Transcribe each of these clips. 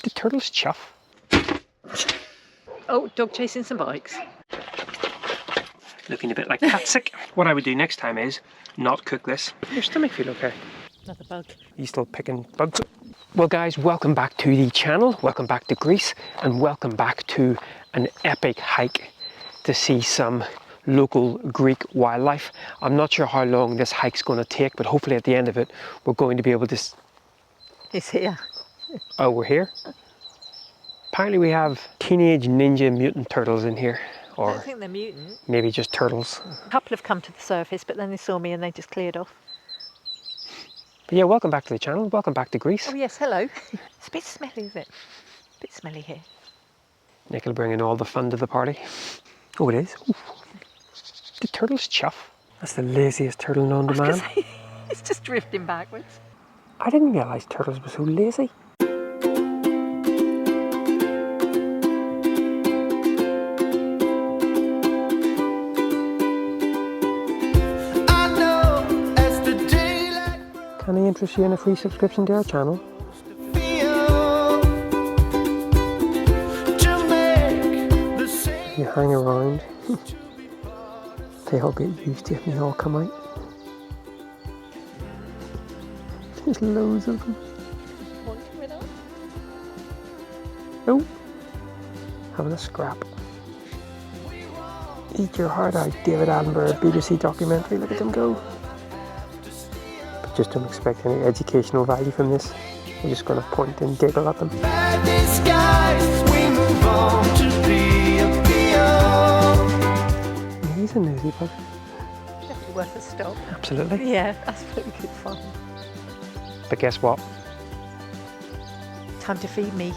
The turtles chuff. Oh, dog chasing some bikes. Looking a bit like cat sick. What I would do next time is not cook this. Your stomach feel okay? Another bug. Are you still picking bugs? Well guys, welcome back to the channel, welcome back to Greece, and welcome back to an epic hike to see some local Greek wildlife. I'm not sure how long this hike's going to take, but hopefully at the end of it we're going to be able to... He's here. Oh, we're here? Apparently we have teenage ninja mutant turtles in here. I Or don't think they're mutant. maybe just turtles. A couple have come to the surface, but then they saw me and they just cleared off. But yeah, welcome back to the channel, welcome back to Greece. Oh yes, hello. It's a bit smelly, is it? A bit smelly here. Nicola bringing all the fun to the party. Oh, it is. Ooh. The turtles chuff. That's the laziest turtle known to man. It's just drifting backwards. I didn't realise turtles were so lazy. Can I interest you in a free subscription to our channel? You hang around, they all get used to it and they all come out. There's loads of them. Oh, having a scrap. Eat your heart out, David Attenborough, BBC documentary, look at them go. But just don't expect any educational value from this. We're just going to point and giggle at them. He's a nosy bug. Definitely worth a stop. Absolutely. Yeah, that's pretty good fun. But guess what? Time to feed me.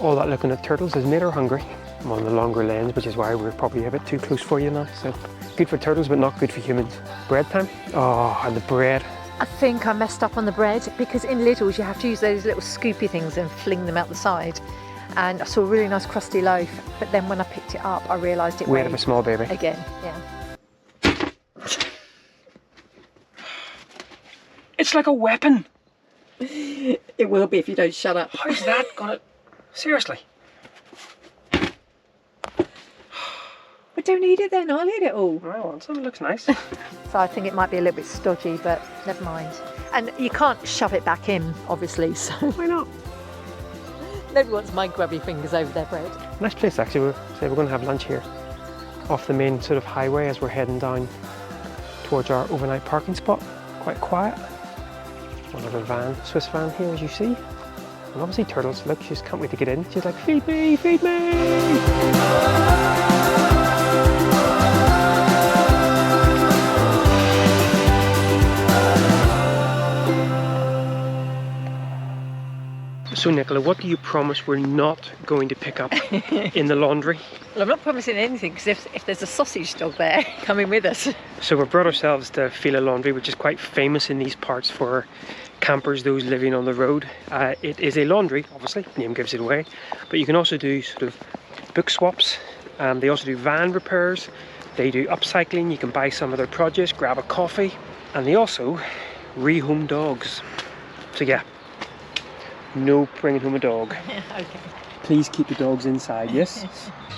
All that looking at turtles has made her hungry. I'm on the longer lens, which is why we're probably a bit too close for you now. So good for turtles, but not good for humans. Bread time? Oh, and the bread. I think I messed up on the bread because in Lidl's you have to use those little scoopy things and fling them out the side. And I saw a really nice crusty loaf, but then when I picked it up, I realised it Weight weighed of a small baby. again. Yeah. It's like a weapon. It will be if you don't shut up. How's that gonna... Seriously? But don't eat it then, I'll eat it all. I want some, it looks nice. So I think it might be a little bit stodgy, but never mind. And you can't shove it back in, obviously, so... Why not? Nobody wants my grubby fingers over their bread. Nice place actually. We're going to have lunch here off the main sort of highway as we're heading down towards our overnight parking spot. Quite quiet. One other van, Swiss van here as you see. And obviously turtles, look, she just can't wait to get in. She's like, feed me, feed me! So Nicola, what do you promise we're not going to pick up in the laundry? Well, I'm not promising anything because if there's a sausage dog there, coming with us. So we've brought ourselves the Fila Laundry, which is quite famous in these parts for campers, those living on the road. It is a laundry, obviously, the name gives it away, but you can also do sort of book swaps. They also do van repairs, they do upcycling, you can buy some of their produce, grab a coffee, and they also rehome dogs. So yeah, no bringing home a dog. Okay. Please keep the dogs inside, yes?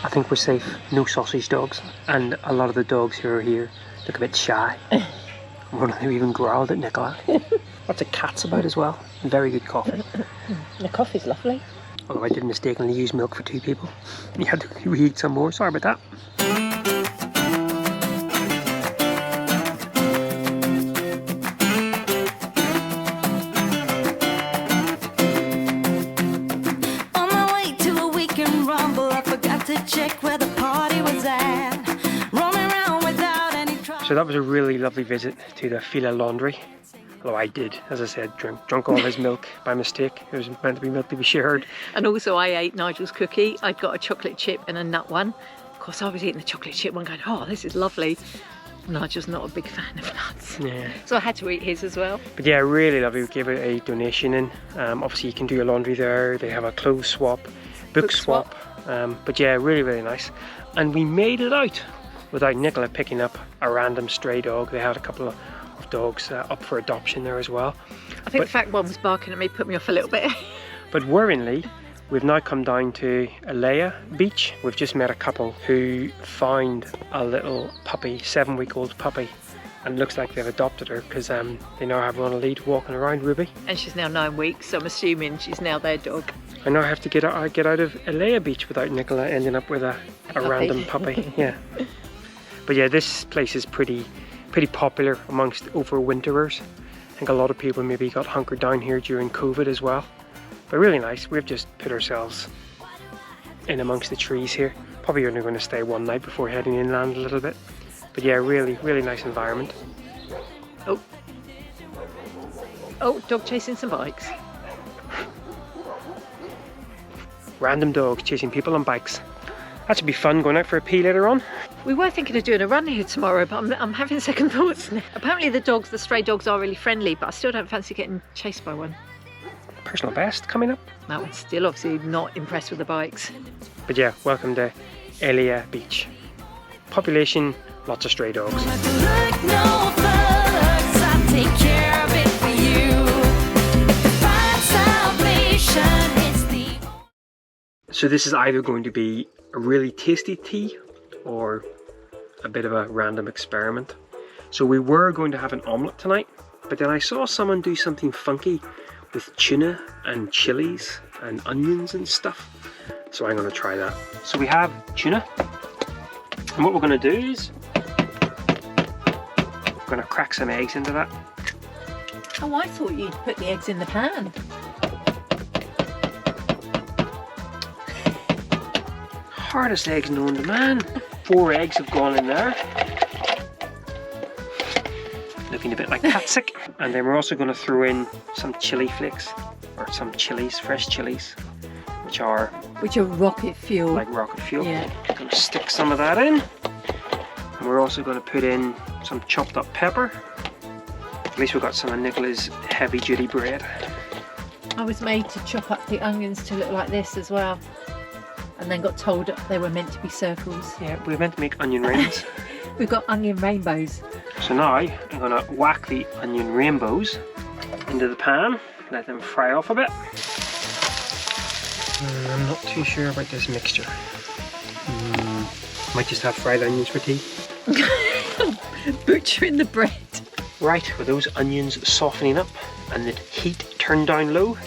I think we're safe. No sausage dogs. And a lot of the dogs who are here look a bit shy. One of them even growled at Nicola. Lots of cats about as well. Very good coffee. The coffee's lovely. Although I did mistakenly use milk for 2 people. You had to reheat some more. Sorry about that. So that was a really lovely visit to the Fila Laundry. Although I did, as I said, drunk all his milk by mistake. It was meant to be milk to be shared. And also I ate Nigel's cookie. I'd got a chocolate chip and a nut one. Of course I was eating the chocolate chip one going, oh, this is lovely. Nigel's not a big fan of nuts. Yeah. So I had to eat his as well. But yeah, really lovely. We gave it a donation in. Obviously you can do your laundry there. They have a clothes swap, book swap. But yeah, really, really nice. And we made it out without Nicola picking up a random stray dog. They had a couple of dogs up for adoption there as well. I think the fact one was barking at me put me off a little bit. But worryingly, We've now come down to Alea Beach. We've just met a couple who found a little puppy, 7-week-old puppy, and it looks like they've adopted her because they now have her on a lead walking around, Ruby. And she's now 9 weeks, so I'm assuming she's now their dog. I now have to get out of Alea Beach without Nicola ending up with a random puppy. Yeah. But yeah, this place is pretty popular amongst overwinterers. I think a lot of people maybe got hunkered down here during COVID as well. But really nice. We've just put ourselves in amongst the trees here. Probably only going to stay one night before heading inland a little bit. But yeah, really nice environment. Oh, dog chasing some bikes. Random dogs chasing people on bikes. That should be fun going out for a pee later on. We were thinking of doing a run here tomorrow, but I'm having second thoughts now. Apparently the stray dogs are really friendly, but I still don't fancy getting chased by one. Personal best coming up. That one's still obviously not impressed with the bikes. But yeah, welcome to Alea Beach. Population, lots of stray dogs. So this is either going to be a really tasty tea or a bit of a random experiment. So we were going to have an omelette tonight, but then I saw someone do something funky with tuna and chilies and onions and stuff. So I'm going to try that. So we have tuna, and what we're going to do is we're going to crack some eggs into that. Oh, I thought you'd put the eggs in the pan. Hardest eggs known to man. 4 eggs have gone in there. Looking a bit like catsup. And then we're also going to throw in some chili flakes, or some chilies, fresh chilies, which are rocket fuel. Like rocket fuel. Yeah. Going to stick some of that in. And we're also going to put in some chopped up pepper. At least we've got some of Nicola's heavy duty bread. I was made to chop up the onions to look like this as well. And then got told they were meant to be circles. Yeah, we were meant to make onion rings. We've got onion rainbows. So now I'm going to whack the onion rainbows into the pan, let them fry off a bit. I'm not too sure about this mixture. Might just have fried onions for tea. Butchering the bread. Right, with those onions softening up and the heat turned down low,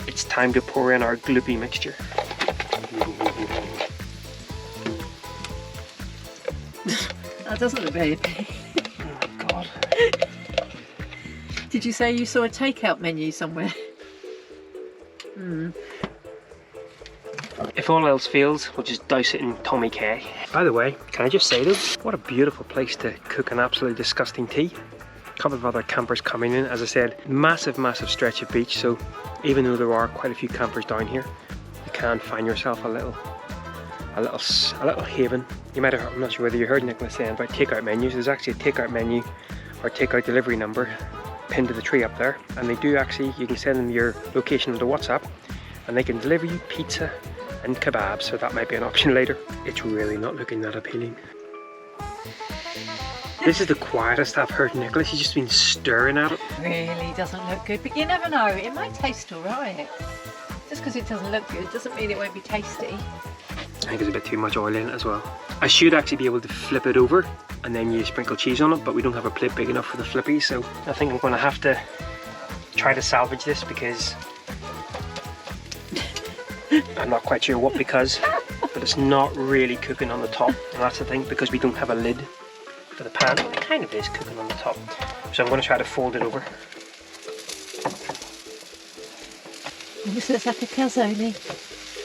it's time to pour in our gloopy mixture. That doesn't look very big. Oh my god. Did you say you saw a takeout menu somewhere? If all else fails, we'll just douse it in Tommy K. By the way, can I just say though, what a beautiful place to cook an absolutely disgusting tea. A couple of other campers coming in. As I said, massive stretch of beach, so even though there are quite a few campers down here, you can find yourself a little haven. You might have, I'm not sure whether you heard Nicola saying about takeout menus. There's actually a takeout menu or takeout delivery number pinned to the tree up there, and they do actually, you can send them your location onto WhatsApp and they can deliver you pizza and kebabs, so that might be an option later. It's really not looking that appealing. This is the quietest I've heard Nicola. She's just been staring at it. Really doesn't look good, but you never know, it might taste alright. Just because it doesn't look good doesn't mean it won't be tasty. I think there's a bit too much oil in it as well. I should actually be able to flip it over and then you sprinkle cheese on it, but we don't have a plate big enough for the flippy, so I think I'm going to have to try to salvage this because I'm not quite sure what because, but it's not really cooking on the top, and that's the thing, because we don't have a lid for the pan. It kind of is cooking on the top, so I'm going to try to fold it over. This looks like a calzone.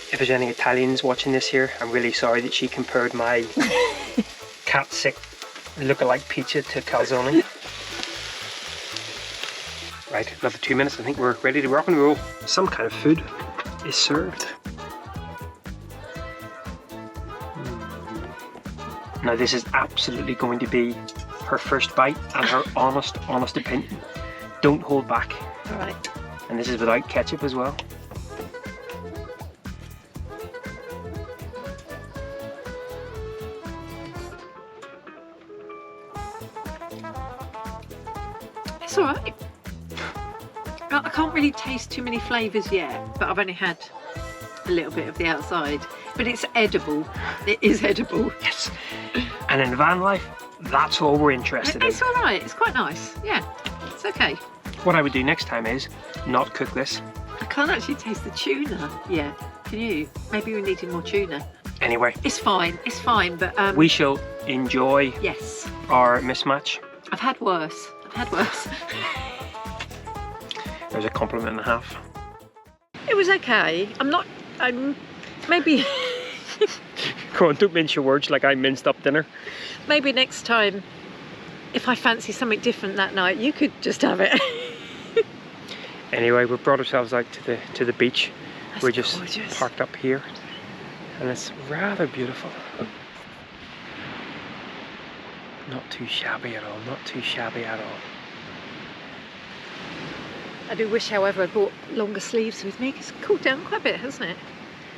If there's any Italians watching this here, I'm really sorry that she compared my cat-sick look-alike pizza to calzone. Right, another 2 minutes, I think we're ready to rock and roll. Some kind of food is served. Now this is absolutely going to be her first bite and her honest opinion. Don't hold back. Alright. And this is without ketchup as well. It's alright. I can't really taste too many flavours yet, but I've only had a little bit of the outside, but it's edible. It is edible. Yes. And in van life, that's all we're interested in. It's all right. It's quite nice. Yeah, it's okay. What I would do next time is not cook this. I can't actually taste the tuna. Yeah, can you? Maybe we needed more tuna. Anyway, it's fine, but we shall enjoy yes our mismatch. I've had worse. There's a compliment and a half. It was okay. I'm maybe Go on, don't mince your words like I minced up dinner. maybe next time, if I fancy something different that night, you could just have it. Anyway, we brought ourselves out to the beach. That's We're just gorgeous. parked up here, and it's rather beautiful. Not too shabby at all, not too shabby at all. I do wish, however, I'd brought longer sleeves with me. It's cooled down quite a bit, hasn't it?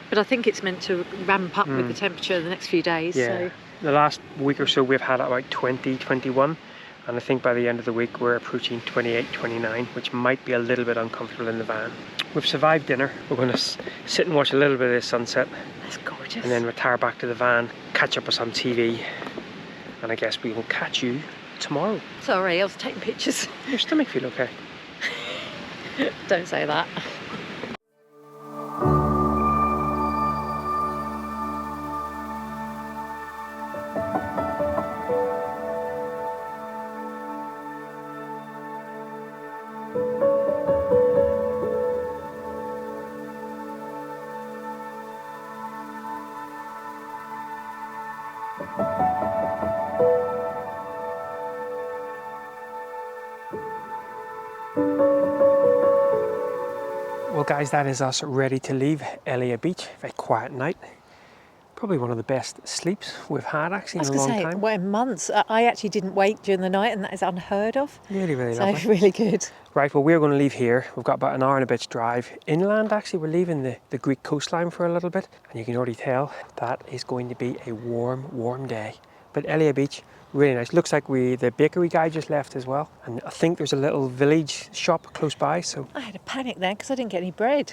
But I think it's meant to ramp up with the temperature the next few days. Yeah, So. the last week or so we've had about 20, 21, and I think by the end of the week we're approaching 28, 29, which might be a little bit uncomfortable in the van. We've survived dinner. We're going to sit and watch a little bit of the sunset. That's gorgeous. And then retire back to the van, catch up with some TV, and I guess we will catch you tomorrow. Sorry, I was taking pictures. Your stomach feel okay? Don't say that. Well guys, that is us ready to leave Elia Beach. Very quiet night. Probably one of the best sleeps we've had actually in a long time. Well, in months. I actually didn't wake during the night, and that is unheard of. Really, really So lovely. really good. Right, well we're going to leave here. We've got about an hour and a bit's drive inland actually. We're leaving the Greek coastline for a little bit, and you can already tell that is going to be a warm, warm day. But Elia Beach, really nice. Looks like the bakery guy just left as well, and I think there's a little village shop close by, so I had a panic then because I didn't get any bread.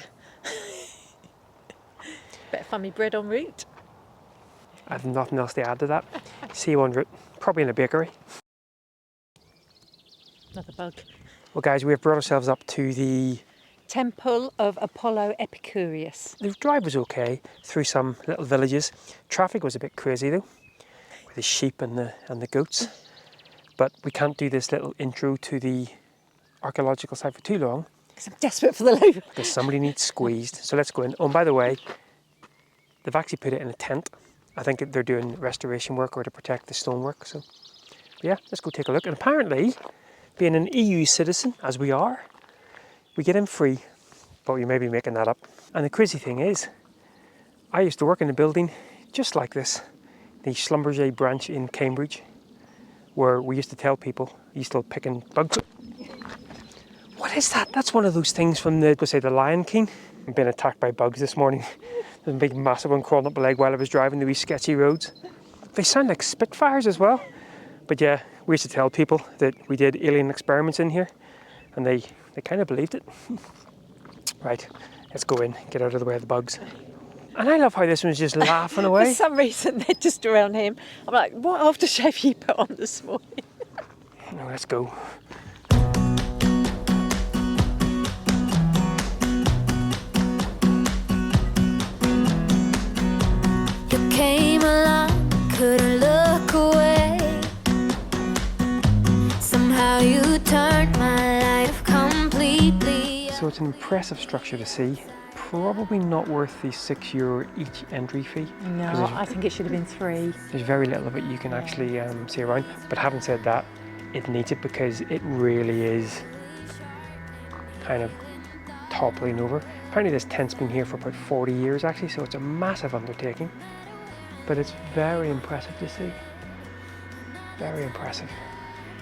Better find me bread en route. I have nothing else to add to that. See you en route, probably in a bakery. Another bug. Well guys, we've brought ourselves up to the Temple of Apollo Epicurus. The drive was okay through some little villages. Traffic was a bit crazy though, with the sheep and the goats. But we can't do this little intro to the archaeological site for too long, Because I'm desperate for the loaf. because somebody needs squeezed. So let's go in. Oh, and by the way, they've actually put it in a tent. I think they're doing restoration work or to protect the stonework. So yeah, let's go take a look. And apparently, being an EU citizen, as we are, we get in free, but we may be making that up. And the crazy thing is, I used to work in a building just like this, the Schlumberger branch in Cambridge, where we used to tell people, you still picking bugs. What is that? That's one of those things from the Lion King. I've been attacked by bugs this morning. There's a big massive one crawling up my leg while I was driving the wee sketchy roads. They sound like Spitfires as well. But yeah, we used to tell people that we did alien experiments in here, and they kind of believed it. Right, let's go in, get out of the way of the bugs. And I love how this one's just laughing away. For some reason, they're just around him. I'm like, what aftershave you put on this morning? No, let's go. You came along, couldn't look away. Somehow you turned my life completely. So it's an impressive structure to see. Probably not worth the €6 each entry fee. No, I think it should have been 3. There's very little of it you can actually see around. But having said that, it needs it because it really is kind of toppling over. Apparently this tent's been here for about 40 years actually, so it's a massive undertaking. But it's very impressive to see. Very impressive.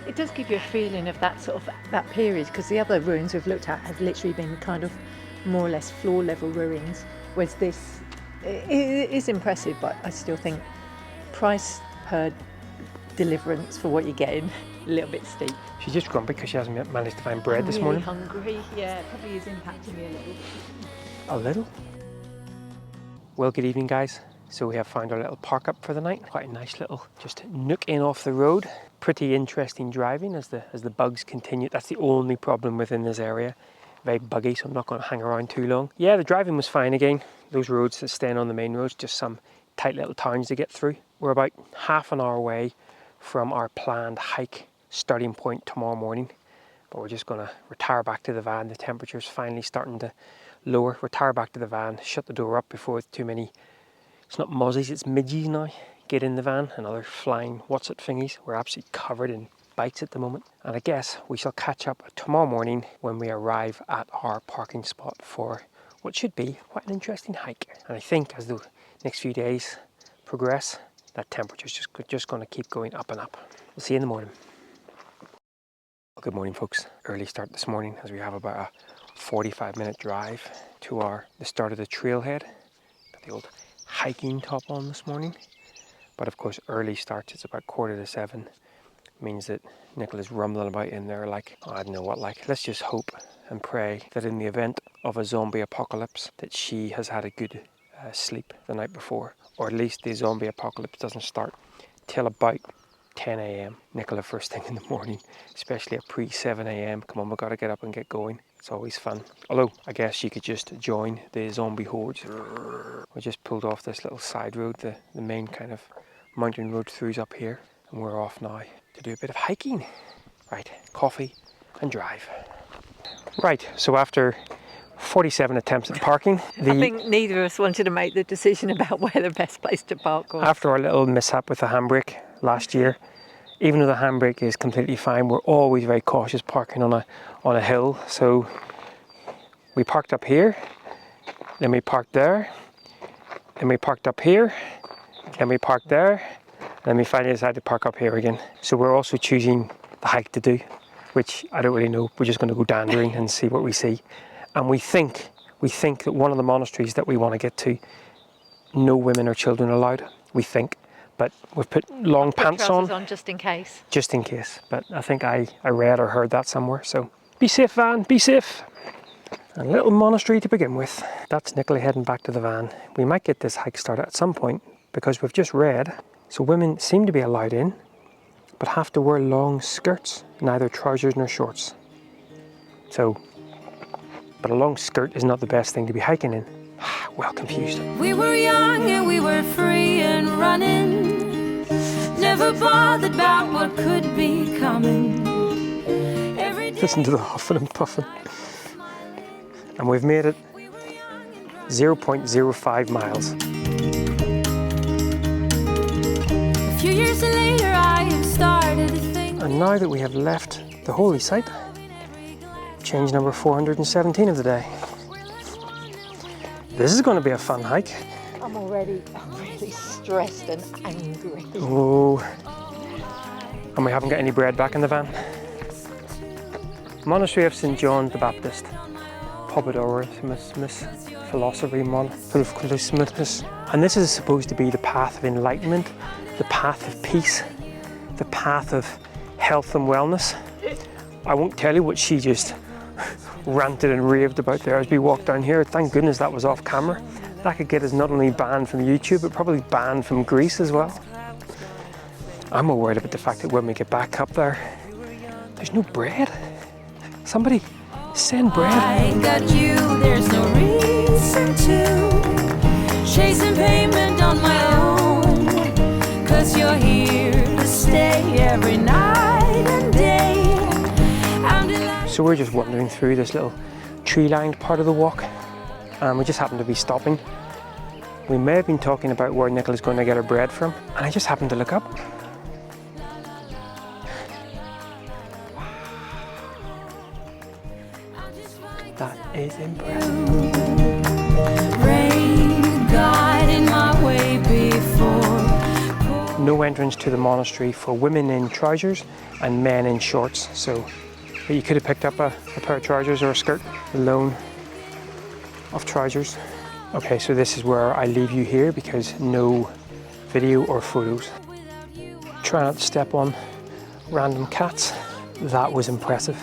It does give you a feeling of that sort of that period, because the other ruins we've looked at have literally been kind of more or less floor level ruins, whereas this it is impressive, but I still think price per deliverance for what you're getting a little bit steep. She's just grumpy because she hasn't managed to find bread this morning. I'm really hungry, yeah, it probably is impacting me a little. A little? Well, good evening guys. So we have found our little park up for the night. Quite a nice little just nook in off the road. Pretty interesting driving as the bugs continue. That's the only problem within this area. Very buggy, so I'm not going to hang around too long. Yeah, the driving was fine again. Those roads that stand on the main roads, just some tight little towns to get through. We're about half an hour away from our planned hike starting point tomorrow morning. But we're just going to retire back to the van. The temperature's finally starting to lower. Retire back to the van, shut the door up before it's too many. It's not mozzies, it's midgies now. Get in the van and other flying what's it thingies. We're absolutely covered in bites at the moment. And I guess we shall catch up tomorrow morning when we arrive at our parking spot for what should be quite an interesting hike. And I think as the next few days progress, that temperature's just going to keep going up and up. We'll see you in the morning. Good morning folks. Early start this morning as we have about a 45-minute drive to the start of the trailhead. Got the old hiking top on this morning. But of course early starts, it's about 6:45. Means that Nicola's rumbling about in there like, I don't know what like. Let's just hope and pray that in the event of a zombie apocalypse that she has had a good sleep the night before. Or at least the zombie apocalypse doesn't start till about 10 a.m. Nicola first thing in the morning, especially at pre-7 a.m. Come on, we've got to get up and get going. It's always fun. Although, I guess she could just join the zombie hordes. We just pulled off this little side road, the main kind of mountain road throughs up here. And we're off now to do a bit of hiking. Right, coffee and drive. Right, so after 47 attempts at parking. I think neither of us wanted to make the decision about where the best place to park was. After our little mishap with the handbrake last year, even though the handbrake is completely fine, we're always very cautious parking on a hill. So we parked up here, then we parked there, then we parked up here, then we parked there, and then we finally decided to park up here again. So we're also choosing the hike to do, which I don't really know. We're just going to go dandering and see what we see. And we think that one of the monasteries that we want to get to, no women or children allowed. We think. But we've put long pants on just in case. Just in case. But I think I read or heard that somewhere. So be safe, van, be safe. A little monastery to begin with. That's Nicola heading back to the van. We might get this hike started at some point because we've just read. So women seem to be allowed in, but have to wear long skirts, neither trousers nor shorts. So, but a long skirt is not the best thing to be hiking in. Well confused. We were young and we were free and running, never bothered about what could be coming. Listen to the huffing and puffing. And we've made it 0.05 miles. A few years later I have started to think. And now that we have left the holy site, change number 417 of the day. This is going to be a fun hike. I'm really stressed and angry. Oh, and we haven't got any bread back in the van. Monastery of St. John the Baptist. Miss Philosophy Mon. And this is supposed to be the path of enlightenment, the path of peace, the path of health and wellness. I won't tell you what she just ranted and raved about there as we walked down here. Thank goodness that was off camera. That could get us not only banned from YouTube, but probably banned from Greece as well. I'm more worried about the fact that when we get back up there, there's no bread. Somebody send bread. I got you, there's no reason to chasing payment on my own, 'cause you're here to stay every night and day. So we're just wandering through this little tree-lined part of the walk, and we just happened to be stopping. We may have been talking about where Nicola's going to get her bread from, and I just happened to look up. That is impressive. Rain guiding my way before. No entrance to the monastery for women in trousers and men in shorts, so but you could have picked up a pair of trousers or a skirt, a loan of trousers. Okay, so this is where I leave you here because no video or photos. Try not to step on random cats. That was impressive.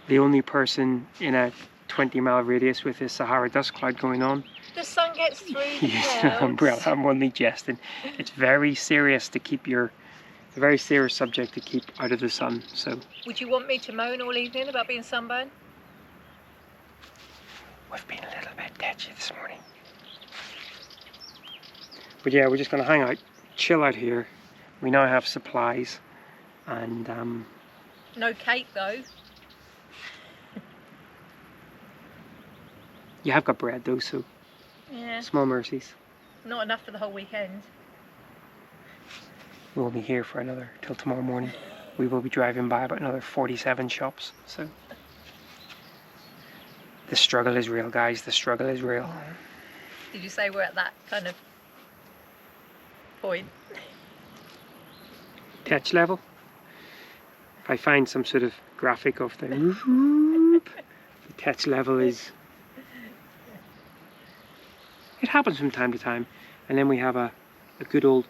the only person in a 20-mile radius with this Sahara dust cloud going on. The sun gets through the Use clouds. an umbrella. I'm only jesting. It's very serious to keep it's a very serious subject to keep out of the sun. So Would you want me to moan all evening about being sunburned? we've been a little bit tetchy this morning. But yeah, we're just going to hang out, chill out here. We now have supplies, and No cake though. you have got bread though, so Yeah. small mercies. Not enough for the whole weekend. We'll be here for till tomorrow morning. We will be driving by about another 47 shops. So the struggle is real, guys. The struggle is real. Did you say we're at that kind of point? Touch level. If I find some sort of graphic of the touch level is. It happens from time to time, and then we have a good old.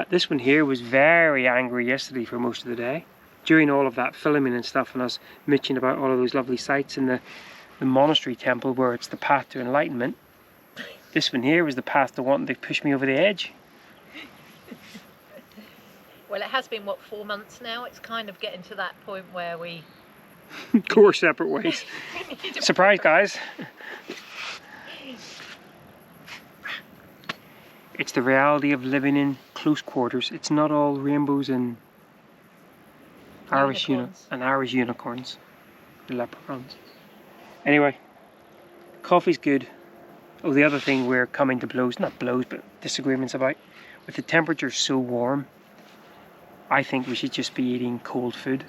This one here was very angry yesterday for most of the day. During all of that filming and stuff, and us mitching about all of those lovely sites in the monastery temple where it's the path to enlightenment. This one here was the path to wanting to push me over the edge. Well, it has been, what, 4 months now? It's kind of getting to that point where we... Go our separate ways. Surprise, guys. It's the reality of living in close quarters. It's not all rainbows and Irish unicorns. The leprechauns. Anyway, coffee's good. Oh, the other thing we're coming to not blows, but disagreements about. With the temperature so warm, I think we should just be eating cold food.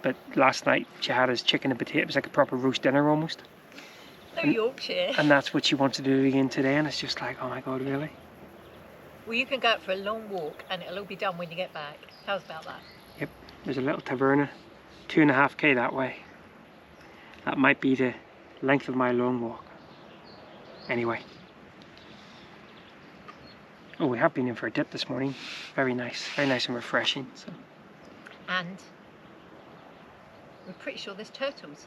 But last night she had us chicken and potato. It was like a proper roast dinner almost. No Yorkshire. And that's what she wants to do again today, and it's just like, oh my god, really? Well, you can go out for a long walk and it'll all be done when you get back. How's about that? Yep, there's a little taverna, 2.5k that way. That might be the length of my long walk. Anyway. Oh, we have been in for a dip this morning. Very nice and refreshing. So. And we're pretty sure there's turtles.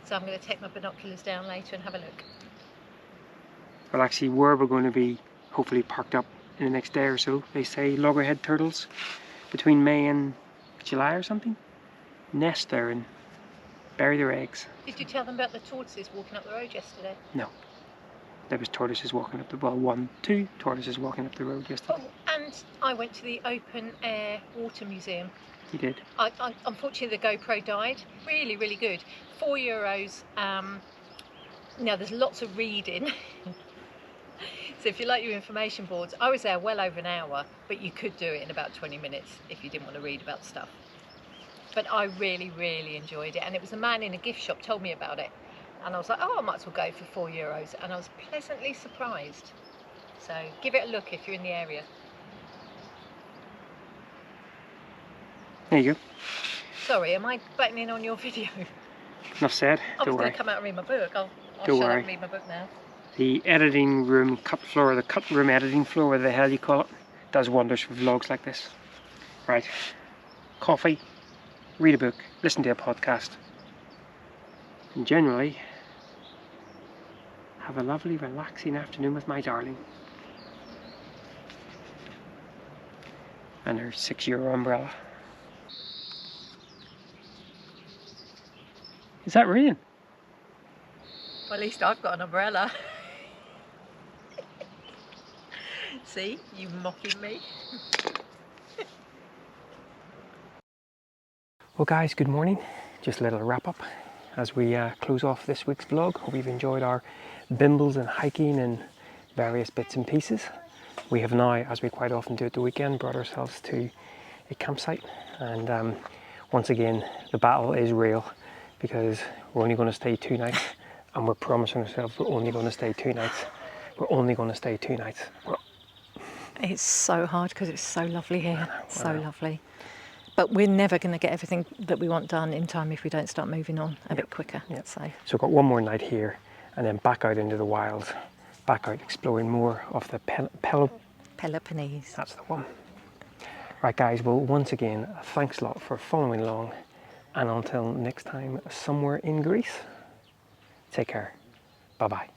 So I'm going to take my binoculars down later and have a look. Well, actually, where we're going to be hopefully parked up in the next day or so, they say loggerhead turtles between May and July or something nest there and bury their eggs. Did you tell them about the tortoises walking up the road yesterday? No. There was tortoises walking up two tortoises walking up the road yesterday. Oh, and I went to the open air water museum. You did? Unfortunately, the GoPro died. Really, really good. €4. Now, there's lots of reading. So if you like your information boards, I was there well over an hour, but you could do it in about 20 minutes if you didn't want to read about stuff. But I really, really enjoyed it. And it was a man in a gift shop told me about it. And I was like, oh, I might as well go for €4. And I was pleasantly surprised. So give it a look if you're in the area. There you go. Sorry, am I butting in on your video? Enough said. I was Don't going worry. to come out and read my book. I'll Don't shut up worry. and read my book now. The editing room cut floor, the cut room editing floor, whatever the hell you call it, does wonders for vlogs like this. Right. Coffee, read a book, listen to a podcast, and generally have a lovely, relaxing afternoon with my darling. And her €6 umbrella. Is that rain? Well, at least I've got an umbrella. See, you mocking me. Well guys, good morning. Just a little wrap up as we close off this week's vlog. Hope you've enjoyed our bimbles and hiking and various bits and pieces. We have now, as we quite often do at the weekend, brought ourselves to a campsite, and once again the battle is real because we're only going to stay 2 nights, and we're promising ourselves we're only going to stay 2 nights. We're only going to stay 2 nights. It's so hard because it's so lovely here. So lovely. But we're never going to get everything that we want done in time if we don't start moving on a bit quicker. Yep. So we've got one more night here and then back out into the wild, back out exploring more of the Peloponnese. That's the one. Right guys, well once again, thanks a lot for following along And until next time, somewhere in Greece, take care. Bye-bye.